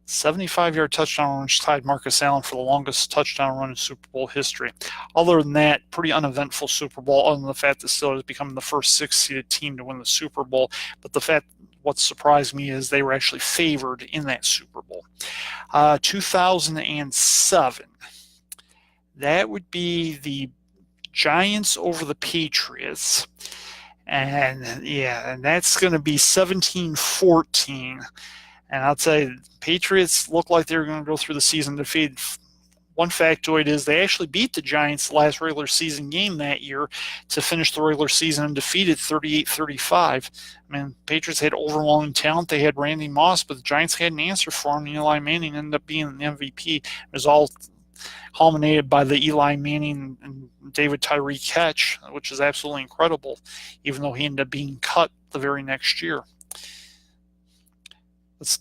S1: 75-yard touchdown run, which tied Marcus Allen for the longest touchdown run in Super Bowl history. Other than that, pretty uneventful Super Bowl, other than the fact that Steelers becoming the first 6-seeded team to win the Super Bowl. But what surprised me is they were actually favored in that Super Bowl. 2007, that would be the Giants over the Patriots. And that's going to be 17-14. And I'll tell you, Patriots looked like they were going to go through the season defeated. One factoid is they actually beat the Giants the last regular season game that year to finish the regular season undefeated 38-35. I mean, Patriots had overwhelming talent. They had Randy Moss, but the Giants had an answer for him. Eli Manning ended up being the MVP. It was all culminated by the Eli Manning and David Tyree catch, which is absolutely incredible, even though he ended up being cut the very next year. That's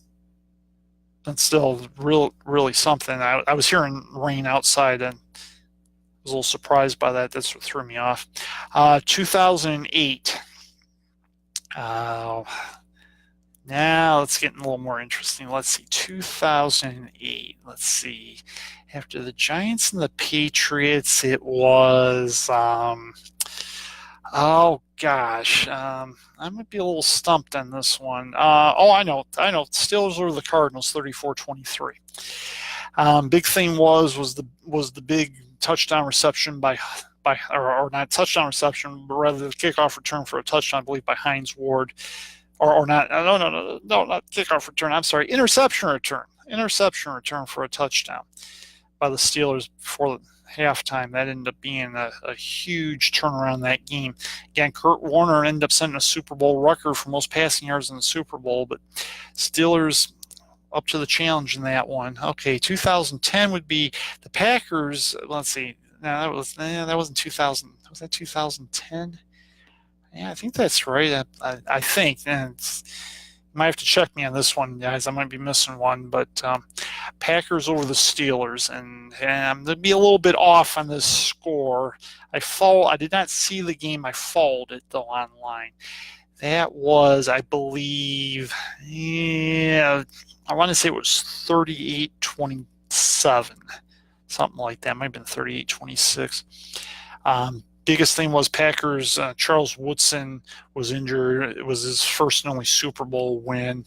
S1: still really something. I was hearing rain outside and was a little surprised by that. That's what threw me off. 2008. Now it's getting a little more interesting. Let's see, 2008. Let's see. After the Giants and the Patriots, it was, oh gosh, I might be a little stumped on this one. I know. Steelers over the Cardinals, 34-23. Big thing was the big touchdown reception or not touchdown reception, but rather the kickoff return for a touchdown, I believe, by Hines Ward. Or not, no, not kickoff return. I'm sorry, interception return for a touchdown by the Steelers before halftime. That ended up being a huge turnaround that game. Again, Kurt Warner ended up setting a Super Bowl record for most passing yards in the Super Bowl, but Steelers up to the challenge in that one. Okay, 2010 would be the Packers. Let's see. No, that wasn't 2000. Was that 2010? Yeah, I think that's right. I think, and you might have to check me on this one, guys. I might be missing one, but Packers over the Steelers, and I'm going to be a little bit off on this score. I did not see the game. I followed it though online. That was, I believe, I want to say it was 38-27, something like that. It might have been 38-26. Biggest thing was Packers. Charles Woodson was injured. It was his first and only Super Bowl win.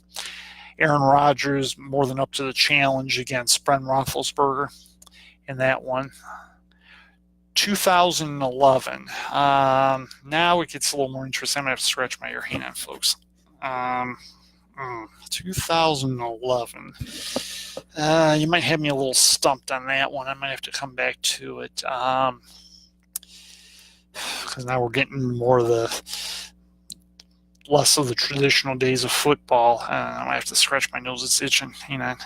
S1: Aaron Rodgers more than up to the challenge against Ben Roethlisberger in that one. 2011. Now it gets a little more interesting. I'm going to have to scratch my ear. Hang on, folks. 2011. You might have me a little stumped on that one. I might have to come back to it. Because now we're getting more of less of the traditional days of football. I might have to scratch my nose. It's itching. Hang on.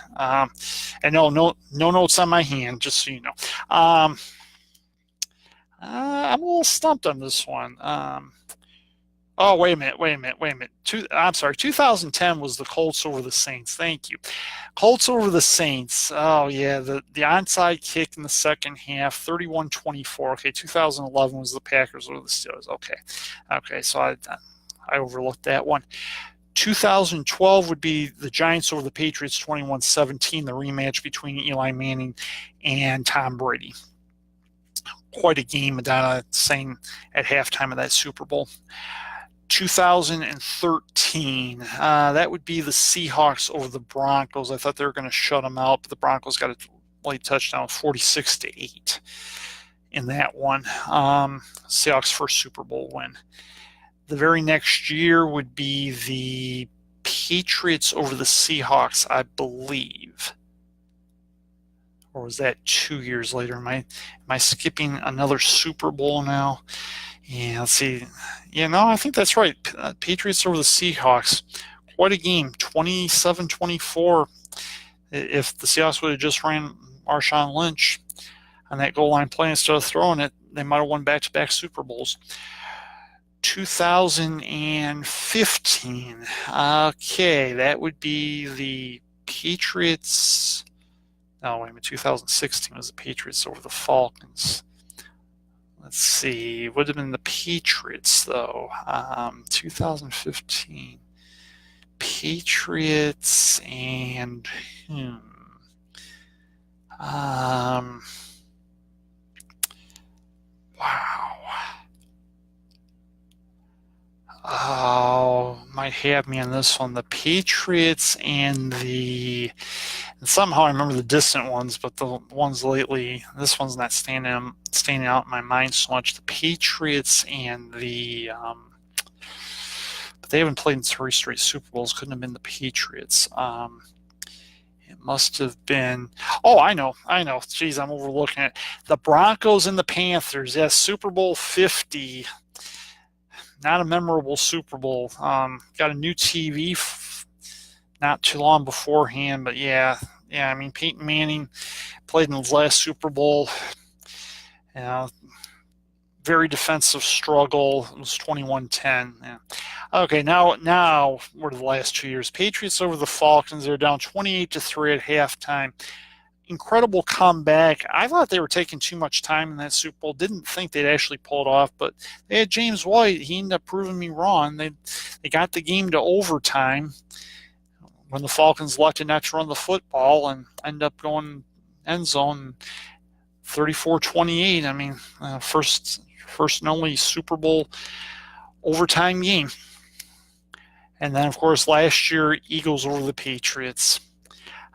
S1: And no notes on my hand, just so you know. I'm a little stumped on this one. Wait a minute. I'm sorry. 2010 was the Colts over the Saints. Thank you. Colts over the Saints. Oh, yeah. The onside kick in the second half, 31-24. Okay, 2011 was the Packers over the Steelers. Okay, so I overlooked that one. 2012 would be the Giants over the Patriots, 21-17, the rematch between Eli Manning and Tom Brady. Quite a game, Madonna saying at halftime of that Super Bowl. 2013, that would be the Seahawks over the Broncos. I thought they were going to shut them out, but the Broncos got a late touchdown, 46-8 in that one. Seahawks' first Super Bowl win. The very next year would be the Patriots over the Seahawks, I believe. Or was that 2 years later? Am I skipping another Super Bowl now? Yeah, let's see. Yeah, no, I think that's right. Patriots over the Seahawks. Quite a game, 27-24. If the Seahawks would have just ran Marshawn Lynch on that goal line play instead of throwing it, they might have won back-to-back Super Bowls. 2015. Okay, that would be the Patriots. No, wait a minute. 2016 was the Patriots over the Falcons. Let's see. Would have been the Patriots, though. 2015. Patriots and wow. Oh, might have me on this one. The Patriots and somehow I remember the distant ones, but the ones lately, this one's not standing out in my mind so much. The Patriots and but they haven't played in 3 straight Super Bowls. Couldn't have been the Patriots. It must have been. Oh, I know. Jeez, I'm overlooking it. The Broncos and the Panthers. Yes, Super Bowl 50. Not a memorable Super Bowl. Got a new TV not too long beforehand, but yeah. I mean, Peyton Manning played in his last Super Bowl. Very defensive struggle. It was 21-10. Yeah. Okay, now what are the last 2 years? Patriots over the Falcons. They're down 28-3 at halftime. Incredible comeback. I thought they were taking too much time in that Super Bowl. Didn't think they'd actually pull it off, but they had James White. He ended up proving me wrong. They got the game to overtime when the Falcons elected not to run the football and ended up going end zone 34-28. I mean, first and only Super Bowl overtime game. And then, of course, last year, Eagles over the Patriots.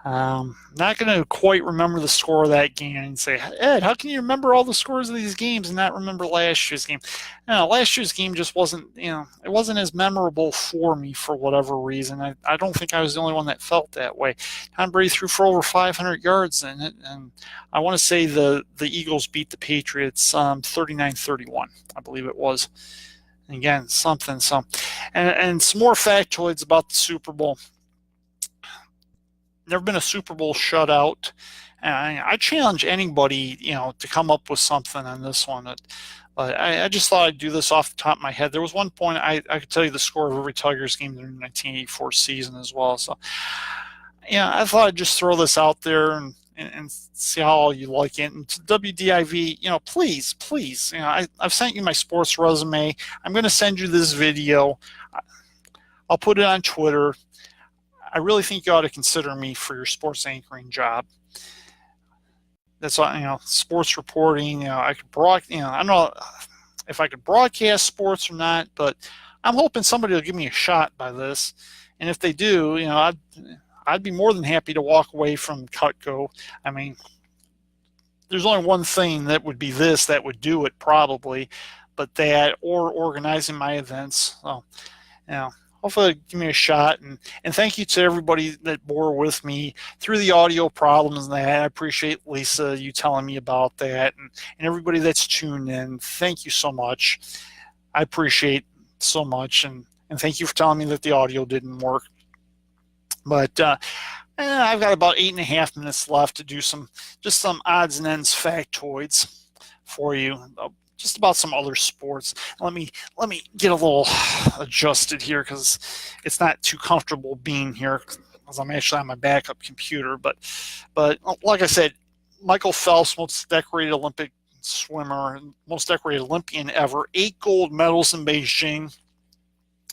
S1: Not going to quite remember the score of that game and say, Ed, how can you remember all the scores of these games and not remember last year's game? Last year's game just wasn't, it wasn't as memorable for me for whatever reason. I don't think I was the only one that felt that way. Tom Brady threw for over 500 yards in it, and I want to say the Eagles beat the Patriots 39-31, I believe it was. And again, and some more factoids about the Super Bowl. Never been a Super Bowl shutout. I challenge anybody, to come up with something on this one. But I just thought I'd do this off the top of my head. There was one point I could tell you the score of every Tigers game during the 1984 season as well. So, I thought I'd just throw this out there and see how all you like it. And to WDIV, please, I've sent you my sports resume. I'm going to send you this video. I'll put it on Twitter. I really think you ought to consider me for your sports anchoring job. That's all, sports reporting. I could I don't know if I could broadcast sports or not, but I'm hoping somebody will give me a shot by this. And if they do, I'd be more than happy to walk away from Cutco. I mean, there's only one thing that would be this that would do it probably, but that or organizing my events. So, hopefully give me a shot, and thank you to everybody that bore with me through the audio problems and that. I appreciate, Lisa, you telling me about that, and everybody that's tuned in. Thank you so much. I appreciate so much, and thank you for telling me that the audio didn't work. But I've got about 8.5 minutes left to do some odds and ends factoids for you. Just about some other sports. Let me get a little adjusted here because it's not too comfortable being here because I'm actually on my backup computer. But like I said, Michael Phelps, most decorated Olympic swimmer, most decorated Olympian ever, 8 gold medals in Beijing.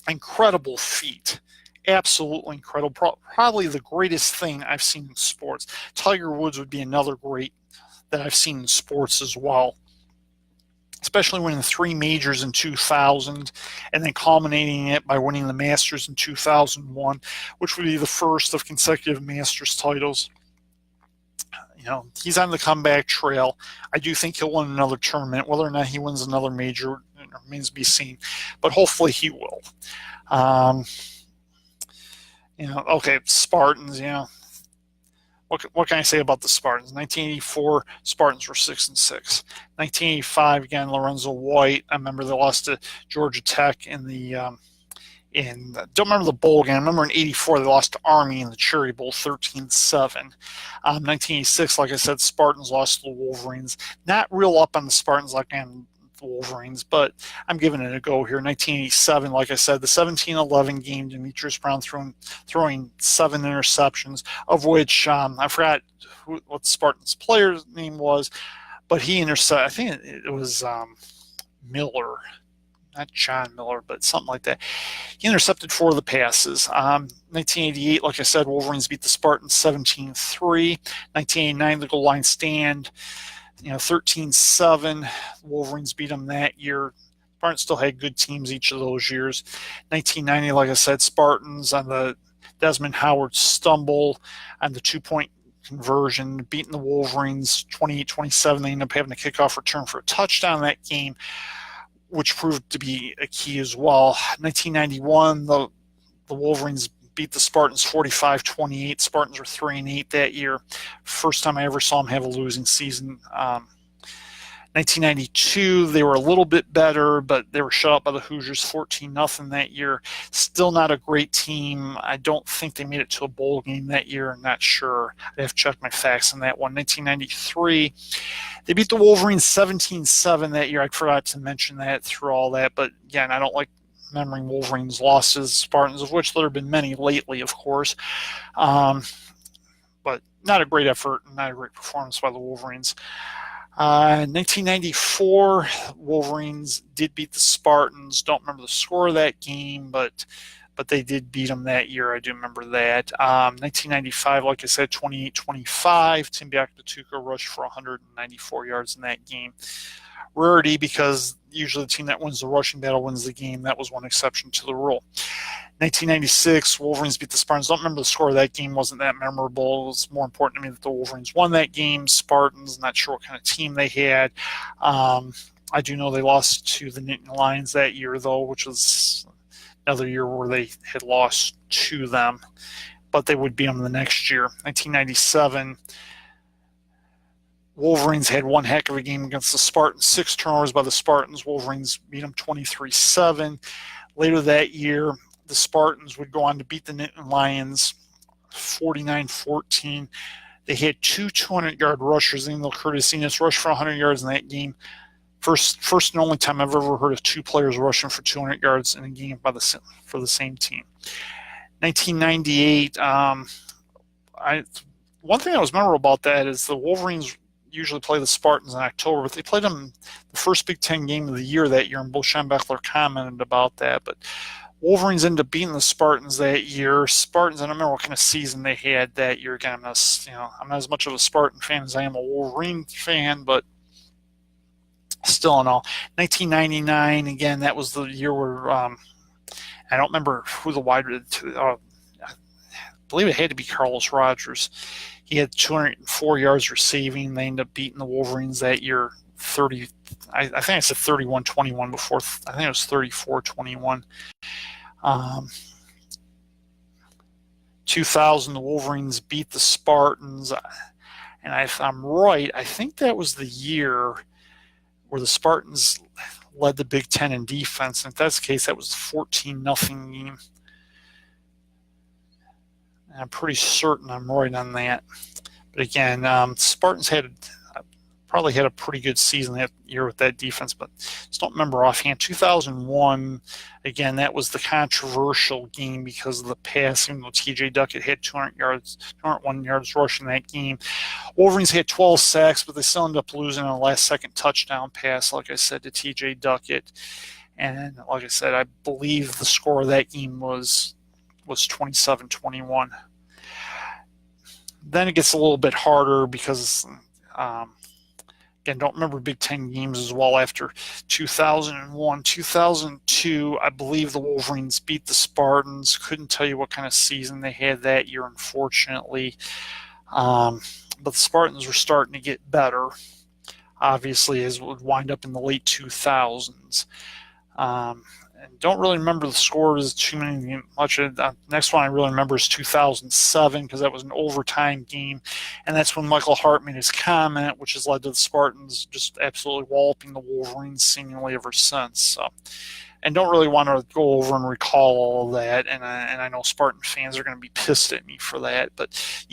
S1: Incredible feat. Absolutely incredible. Probably the greatest thing I've seen in sports. Tiger Woods would be another great that I've seen in sports as well, especially winning 3 majors in 2000 and then culminating it by winning the Masters in 2001, which would be the first of consecutive Masters titles. He's on the comeback trail. I do think he'll win another tournament. Whether or not he wins another major remains to be seen, but hopefully he will. Okay, Spartans, What can I say about the Spartans? 1984, Spartans were 6-6. 1985, again, Lorenzo White. I remember they lost to Georgia Tech in the don't remember the bowl game. I remember in 84 they lost to Army in the Cherry Bowl 13-7. 1986, like I said, Spartans lost to the Wolverines. Not real up on the Spartans like I am the Wolverines, but I'm giving it a go here. 1987, like I said, the 17-11 game, Demetrius Brown throwing 7 interceptions, of which I forgot what the Spartans player's name was, but he intercepted. I think it was Miller, not John Miller, but something like that. He intercepted 4 of the passes. 1988, like I said, Wolverines beat the Spartans 17-3. 1989, the goal line stand, 13-7. Wolverines beat them that year. Spartans still had good teams each of those years. 1990, like I said, Spartans on the Desmond Howard stumble on the 2-point conversion, beating the Wolverines 28-27. They ended up having a kickoff return for a touchdown in that game, which proved to be a key as well. 1991, the Wolverines beat the Spartans 45-28. Spartans were 3-8 that year. First time I ever saw them have a losing season. 1992, they were a little bit better, but they were shut out by the Hoosiers 14-0 that year. Still not a great team. I don't think they made it to a bowl game that year. I'm not sure. I have to check my facts on that one. 1993, they beat the Wolverines 17-7 that year. I forgot to mention that through all that, but again, I don't like remembering Wolverines losses, Spartans, of which there have been many lately, of course. But not a great effort, not a great performance by the Wolverines. 1994, Wolverines did beat the Spartans. Don't remember the score of that game, but they did beat them that year. I do remember that. 1995, like I said, 28-25. Tim Biakatuka rushed for 194 yards in that game. Rarity, because usually the team that wins the rushing battle wins the game. That was one exception to the rule. 1996, Wolverines beat the Spartans. Don't remember the score of that game. Wasn't that memorable. It was more important to me that the Wolverines won that game. Spartans, not sure what kind of team they had. I do know they lost to the Nittany Lions that year, though, which was another year where they had lost to them. But they would beat them the next year. 1997, Wolverines had one heck of a game against the Spartans. 6 turnovers by the Spartans. Wolverines beat them 23-7. Later that year, the Spartans would go on to beat the Nittany Lions 49-14. They had 2 200-yard rushers. Emil Curtis rushed for 100 yards in that game. First and only time I've ever heard of 2 players rushing for 200 yards in a game for the same team. 1998, one thing that was memorable about that is the Wolverines usually play the Spartans in October, but they played them the first Big Ten game of the year that year, and Bo Schembechler commented about that. But Wolverines ended up beating the Spartans that year. Spartans, I don't remember what kind of season they had that year. Again, I'm not as much of a Spartan fan as I am a Wolverine fan, but still in all. 1999, again, that was the year where I don't remember who the wide I believe it had to be Carlos Rogers. He had 204 yards receiving. They ended up beating the Wolverines that year 30. I think I said 31-21 before. I think it was 34-21. 2000, the Wolverines beat the Spartans. And if I'm right, I think that was the year where the Spartans led the Big Ten in defense. And if that's the case, that was a 14-0 game. I'm pretty certain I'm right on that. But again, Spartans probably had a pretty good season that year with that defense, but just don't remember offhand. 2001, again, that was the controversial game because of the passing. T.J. Duckett had 201 yards rushing that game. Wolverines had 12 sacks, but they still ended up losing on a last-second touchdown pass, like I said, to T.J. Duckett. And like I said, I believe the score of that game was 27-21. Then it gets a little bit harder because, again, don't remember Big Ten games as well after 2001. 2002, I believe the Wolverines beat the Spartans. Couldn't tell you what kind of season they had that year, unfortunately. But the Spartans were starting to get better, obviously, as it would wind up in the late 2000s. And don't really remember the scores too much. The next one I really remember is 2007 because that was an overtime game, and that's when Michael Hart made his comment, which has led to the Spartans just absolutely walloping the Wolverines seemingly ever since. So, and don't really want to go over and recall all of that, and I know Spartan fans are going to be pissed at me for that, but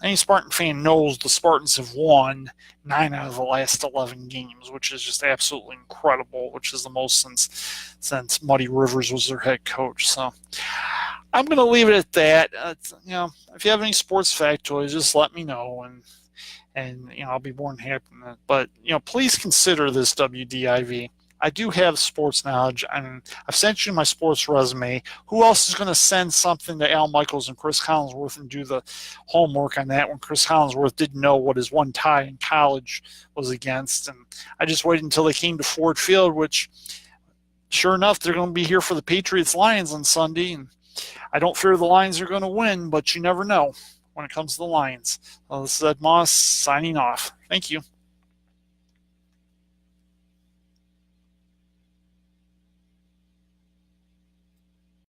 S1: any Spartan fan knows the Spartans have won 9 out of the last 11 games, which is just absolutely incredible, which is the most since Muddy Rivers was their head coach. So I'm going to leave it at that. If you have any sports factoids, just let me know, and I'll be more than happy. But please consider this WDIV. I do have sports knowledge, and I've sent you my sports resume. Who else is going to send something to Al Michaels and Chris Collinsworth and do the homework on that when Chris Collinsworth didn't know what his one tie in college was against? And I just waited until they came to Ford Field, which, sure enough, they're going to be here for the Patriots-Lions on Sunday. And I don't fear the Lions are going to win, but you never know when it comes to the Lions. Well, this is Ed Moss signing off. Thank you.